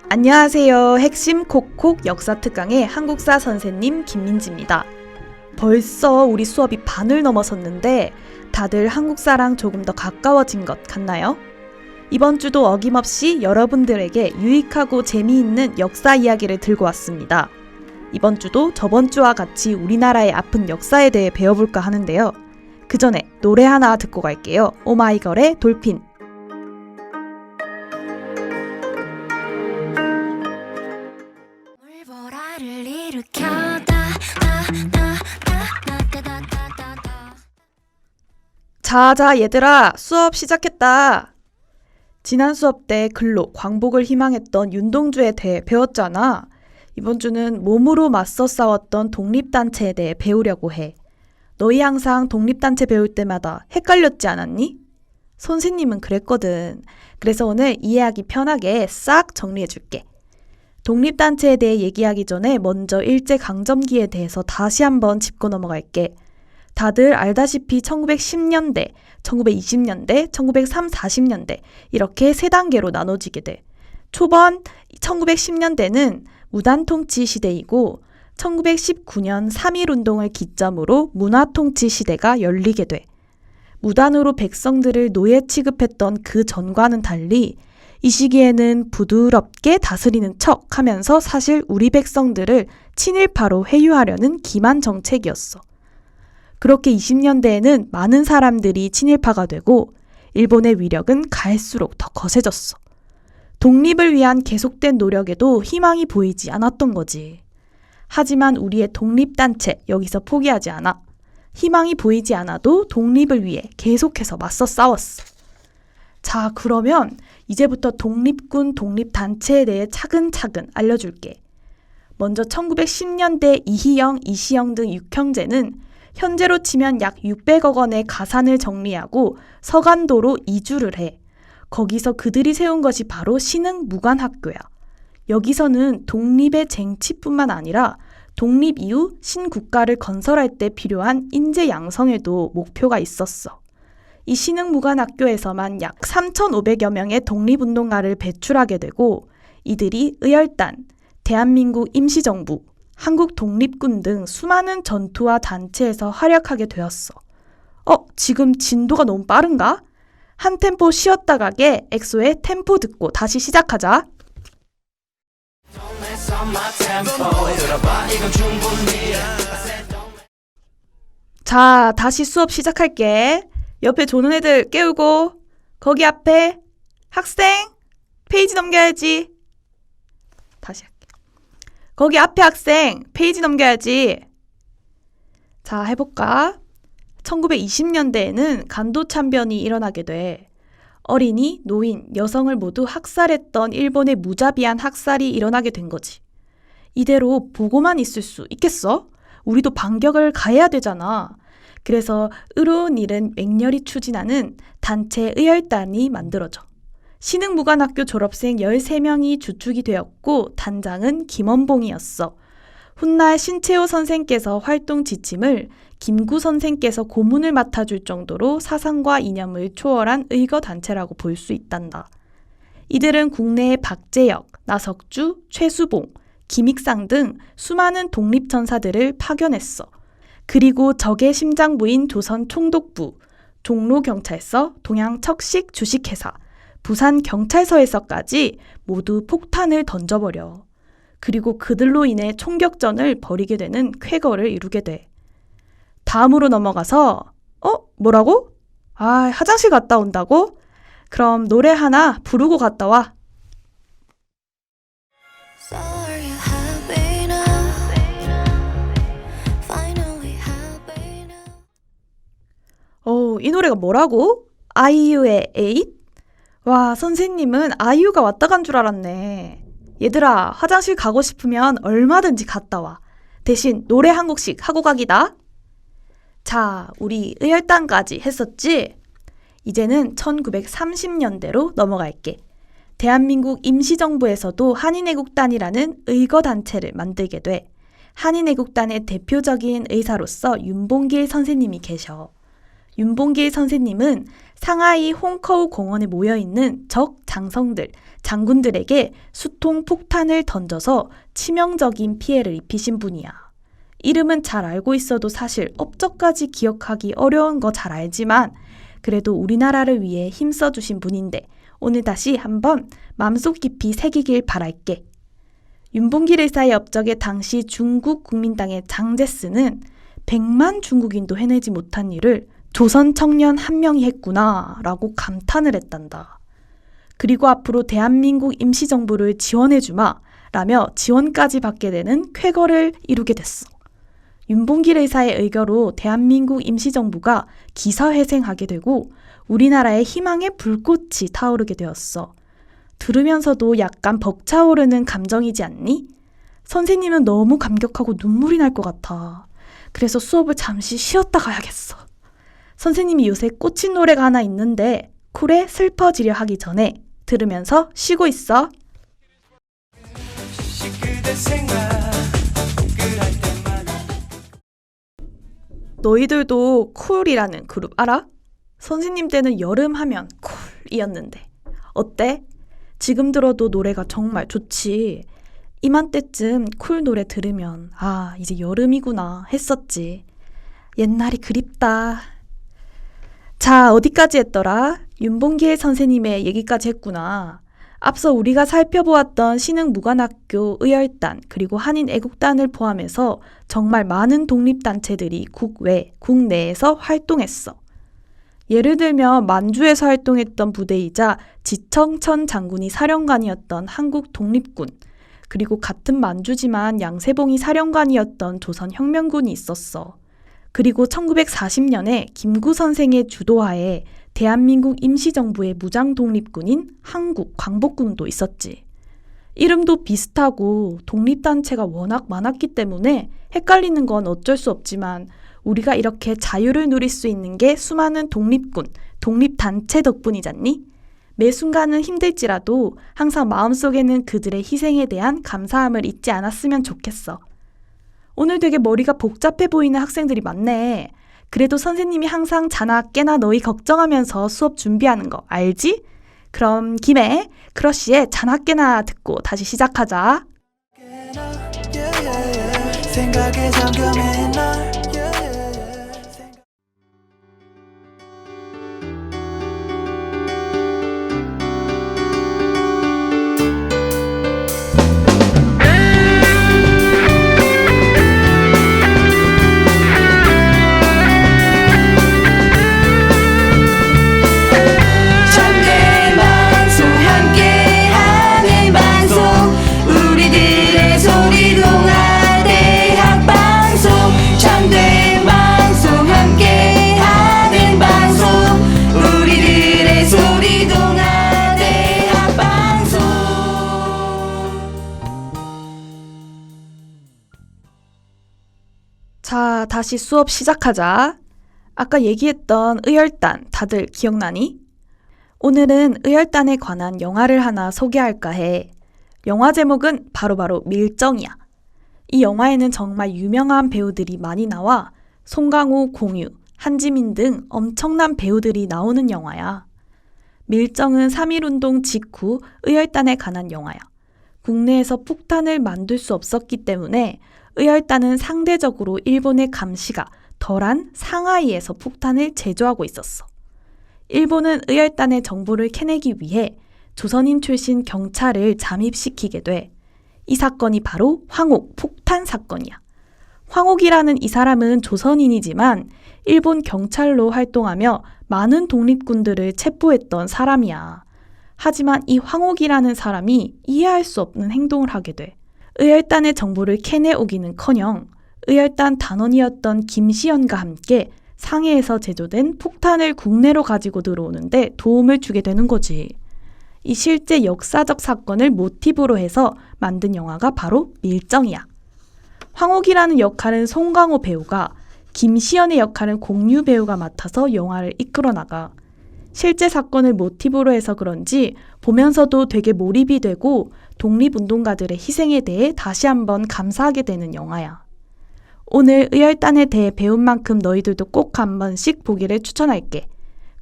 안녕하세요. 핵심 콕콕 역사 특강의 한국사 선생님 김민지입니다. 벌써 우리 수업이 반을 넘어섰는데 다들 한국사랑 조금 더 가까워진 것 같나요? 이번 주도 어김없이 여러분들에게 유익하고 재미있는 역사 이야기를 들고 왔습니다. 이번 주도 저번 주와 같이 우리나라의 아픈 역사에 대해 배워볼까 하는데요. 그 전에 노래 하나 듣고 갈게요. 오마이걸의 돌핀. 자자 얘들아, 수업 시작했다. 지난 수업 때 글로 광복을 희망했던 윤동주에 대해 배웠잖아. 이번 주는 몸으로 맞서 싸웠던 독립단체에 대해 배우려고 해. 너희 항상 독립단체 배울 때마다 헷갈렸지 않았니? 선생님은 그랬거든. 그래서 오늘 이해하기 편하게 싹 정리해줄게. 독립단체에 대해 얘기하기 전에 먼저 일제강점기에 대해서 다시 한번 짚고 넘어갈게. 다들 알다시피 1910년대, 1920년대, 1940년대 이렇게 세 단계로 나눠지게 돼. 초반 1910년대는 무단통치 시대이고 1919년 3.1운동을 기점으로 문화통치 시대가 열리게 돼. 무단으로 백성들을 노예 취급했던 그 전과는 달리 이 시기에는 부드럽게 다스리는 척 하면서 사실 우리 백성들을 친일파로 회유하려는 기만 정책이었어. 그렇게 20년대에는 많은 사람들이 친일파가 되고 일본의 위력은 갈수록 더 거세졌어. 독립을 위한 계속된 노력에도 희망이 보이지 않았던 거지. 하지만 우리의 독립단체 여기서 포기하지 않아. 희망이 보이지 않아도 독립을 위해 계속해서 맞서 싸웠어. 자, 그러면 이제부터 독립군, 독립단체에 대해 차근차근 알려줄게. 먼저 1910년대 이희영, 이시영 등 육형제는 현재로 치면 약 600억 원의 가산을 정리하고 서간도로 이주를 해. 거기서 그들이 세운 것이 바로 신흥무관학교야. 여기서는 독립의 쟁취뿐만 아니라 독립 이후 신국가를 건설할 때 필요한 인재 양성에도 목표가 있었어. 이 신흥무관학교에서만 약 3,500여 명의 독립운동가를 배출하게 되고 이들이 의열단, 대한민국 임시정부, 한국 독립군 등 수많은 전투와 단체에서 활약하게 되었어. 지금 진도가 너무 빠른가? 한 템포 쉬었다 가게 엑소의 템포 듣고 다시 시작하자. 자, 다시 수업 시작할게. 옆에 조는 애들 깨우고 거기 앞에 학생 페이지 넘겨야지. 다시 할게. 거기 앞에 학생 페이지 넘겨야지. 자, 해볼까? 1920년대에는 간도참변이 일어나게 돼. 어린이, 노인, 여성을 모두 학살했던 일본의 무자비한 학살이 일어나게 된 거지. 이대로 보고만 있을 수 있겠어? 우리도 반격을 가해야 되잖아. 그래서 의로운 일은 맹렬히 추진하는 단체 의열단이 만들어져. 신흥무관학교 졸업생 13명이 주축이 되었고 단장은 김원봉이었어. 훗날 신채호 선생께서 활동 지침을 김구 선생께서 고문을 맡아줄 정도로 사상과 이념을 초월한 의거단체라고 볼 수 있단다. 이들은 국내의 박재혁, 나석주, 최수봉, 김익상 등 수많은 독립전사들을 파견했어. 그리고 적의 심장부인 조선 총독부, 종로경찰서, 동양척식 주식회사, 부산경찰서에서까지 모두 폭탄을 던져버려. 그리고 그들로 인해 총격전을 벌이게 되는 쾌거를 이루게 돼. 다음으로 넘어가서 뭐라고? 화장실 갔다 온다고? 그럼 노래 하나 부르고 갔다 와. 이 노래가 뭐라고? 아이유의 에잇? 와, 선생님은 아이유가 왔다 간 줄 알았네. 얘들아, 화장실 가고 싶으면 얼마든지 갔다 와. 대신 노래 한 곡씩 하고 가기다. 자, 우리 의열단까지 했었지? 이제는 1930년대로 넘어갈게. 대한민국 임시정부에서도 한인애국단이라는 의거단체를 만들게 돼. 한인애국단의 대표적인 의사로서 윤봉길 선생님이 계셔. 윤봉길 선생님은 상하이 홍커우 공원에 모여있는 적 장성들, 장군들에게 수통 폭탄을 던져서 치명적인 피해를 입히신 분이야. 이름은 잘 알고 있어도 사실 업적까지 기억하기 어려운 거 잘 알지만 그래도 우리나라를 위해 힘써주신 분인데 오늘 다시 한번 마음속 깊이 새기길 바랄게. 윤봉길 의사의 업적에 당시 중국 국민당의 장제스는 100만 중국인도 해내지 못한 일을 조선 청년 한 명이 했구나 라고 감탄을 했단다. 그리고 앞으로 대한민국 임시정부를 지원해주마 라며 지원까지 받게 되는 쾌거를 이루게 됐어. 윤봉길 의사의 의거로 대한민국 임시정부가 기사회생하게 되고 우리나라의 희망의 불꽃이 타오르게 되었어. 들으면서도 약간 벅차오르는 감정이지 않니? 선생님은 너무 감격하고 눈물이 날 것 같아. 그래서 수업을 잠시 쉬었다 가야겠어. 선생님이 요새 꽂힌 노래가 하나 있는데 쿨에 슬퍼지려 하기 전에 들으면서 쉬고 있어. 너희들도 쿨이라는 그룹 알아? 선생님 때는 여름 하면 쿨이었는데 어때? 지금 들어도 노래가 정말 좋지. 이맘때쯤 쿨 노래 들으면 아 이제 여름이구나 했었지. 옛날이 그립다. 자, 어디까지 했더라? 윤봉길 선생님의 얘기까지 했구나. 앞서 우리가 살펴보았던 신흥무관학교 의열단 그리고 한인애국단을 포함해서 정말 많은 독립단체들이 국외, 국내에서 활동했어. 예를 들면 만주에서 활동했던 부대이자 지청천 장군이 사령관이었던 한국 독립군, 그리고 같은 만주지만 양세봉이 사령관이었던 조선혁명군이 있었어. 그리고 1940년에 김구 선생의 주도하에 대한민국 임시정부의 무장독립군인 한국 광복군도 있었지. 이름도 비슷하고 독립단체가 워낙 많았기 때문에 헷갈리는 건 어쩔 수 없지만 우리가 이렇게 자유를 누릴 수 있는 게 수많은 독립군, 독립단체 덕분이잖니? 매 순간은 힘들지라도 항상 마음속에는 그들의 희생에 대한 감사함을 잊지 않았으면 좋겠어. 오늘 되게 머리가 복잡해 보이는 학생들이 많네. 그래도 선생님이 항상 자나 깨나 너희 걱정하면서 수업 준비하는 거 알지? 그럼 김에 크러쉬의 자나 깨나 듣고 다시 시작하자. 생각에 잠겨맨 날 자, 다시 수업 시작하자. 아까 얘기했던 의열단 다들 기억나니? 오늘은 의열단에 관한 영화를 하나 소개할까 해. 영화 제목은 바로 밀정이야. 이 영화에는 정말 유명한 배우들이 많이 나와 송강호, 공유, 한지민 등 엄청난 배우들이 나오는 영화야. 밀정은 3.1운동 직후 의열단에 관한 영화야. 국내에서 폭탄을 만들 수 없었기 때문에 의열단은 상대적으로 일본의 감시가 덜한 상하이에서 폭탄을 제조하고 있었어. 일본은 의열단의 정보를 캐내기 위해 조선인 출신 경찰을 잠입시키게 돼. 이 사건이 바로 황옥 폭탄 사건이야. 황옥이라는 이 사람은 조선인이지만 일본 경찰로 활동하며 많은 독립군들을 체포했던 사람이야. 하지만 이 황옥이라는 사람이 이해할 수 없는 행동을 하게 돼. 의열단의 정보를 캐내오기는커녕 의열단 단원이었던 김시연과 함께 상해에서 제조된 폭탄을 국내로 가지고 들어오는데 도움을 주게 되는 거지. 이 실제 역사적 사건을 모티브로 해서 만든 영화가 바로 밀정이야. 황옥이라는 역할은 송강호 배우가, 김시연의 역할은 공유 배우가 맡아서 영화를 이끌어 나가. 실제 사건을 모티브로 해서 그런지 보면서도 되게 몰입이 되고 독립운동가들의 희생에 대해 다시 한번 감사하게 되는 영화야. 오늘 의열단에 대해 배운 만큼 너희들도 꼭 한 번씩 보기를 추천할게.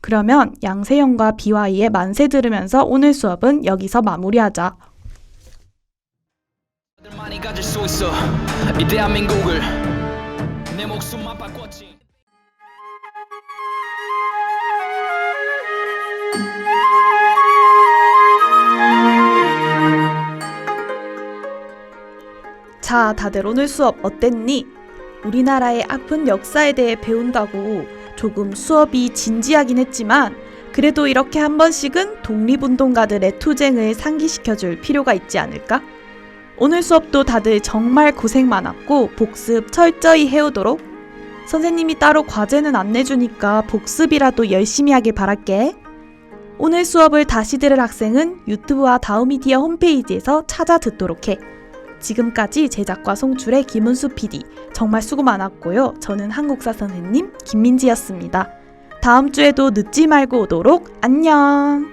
그러면 양세형과 비와이의 만세 들으면서 오늘 수업은 여기서 마무리하자. 많이 가질 수 있어 이 대한민국을 내 목숨만 바꿨지. 자, 다들 오늘 수업 어땠니? 우리나라의 아픈 역사에 대해 배운다고 조금 수업이 진지하긴 했지만 그래도 이렇게 한 번씩은 독립운동가들의 투쟁을 상기시켜줄 필요가 있지 않을까? 오늘 수업도 다들 정말 고생 많았고 복습 철저히 해오도록. 선생님이 따로 과제는 안 내주니까 복습이라도 열심히 하길 바랄게. 오늘 수업을 다시 들을 학생은 유튜브와 다우미디어 홈페이지에서 찾아 듣도록 해. 지금까지 제작과 송출의 김은수 PD 정말 수고 많았고요. 저는 한국사 선생님 김민지였습니다. 다음 주에도 늦지 말고 오도록 안녕.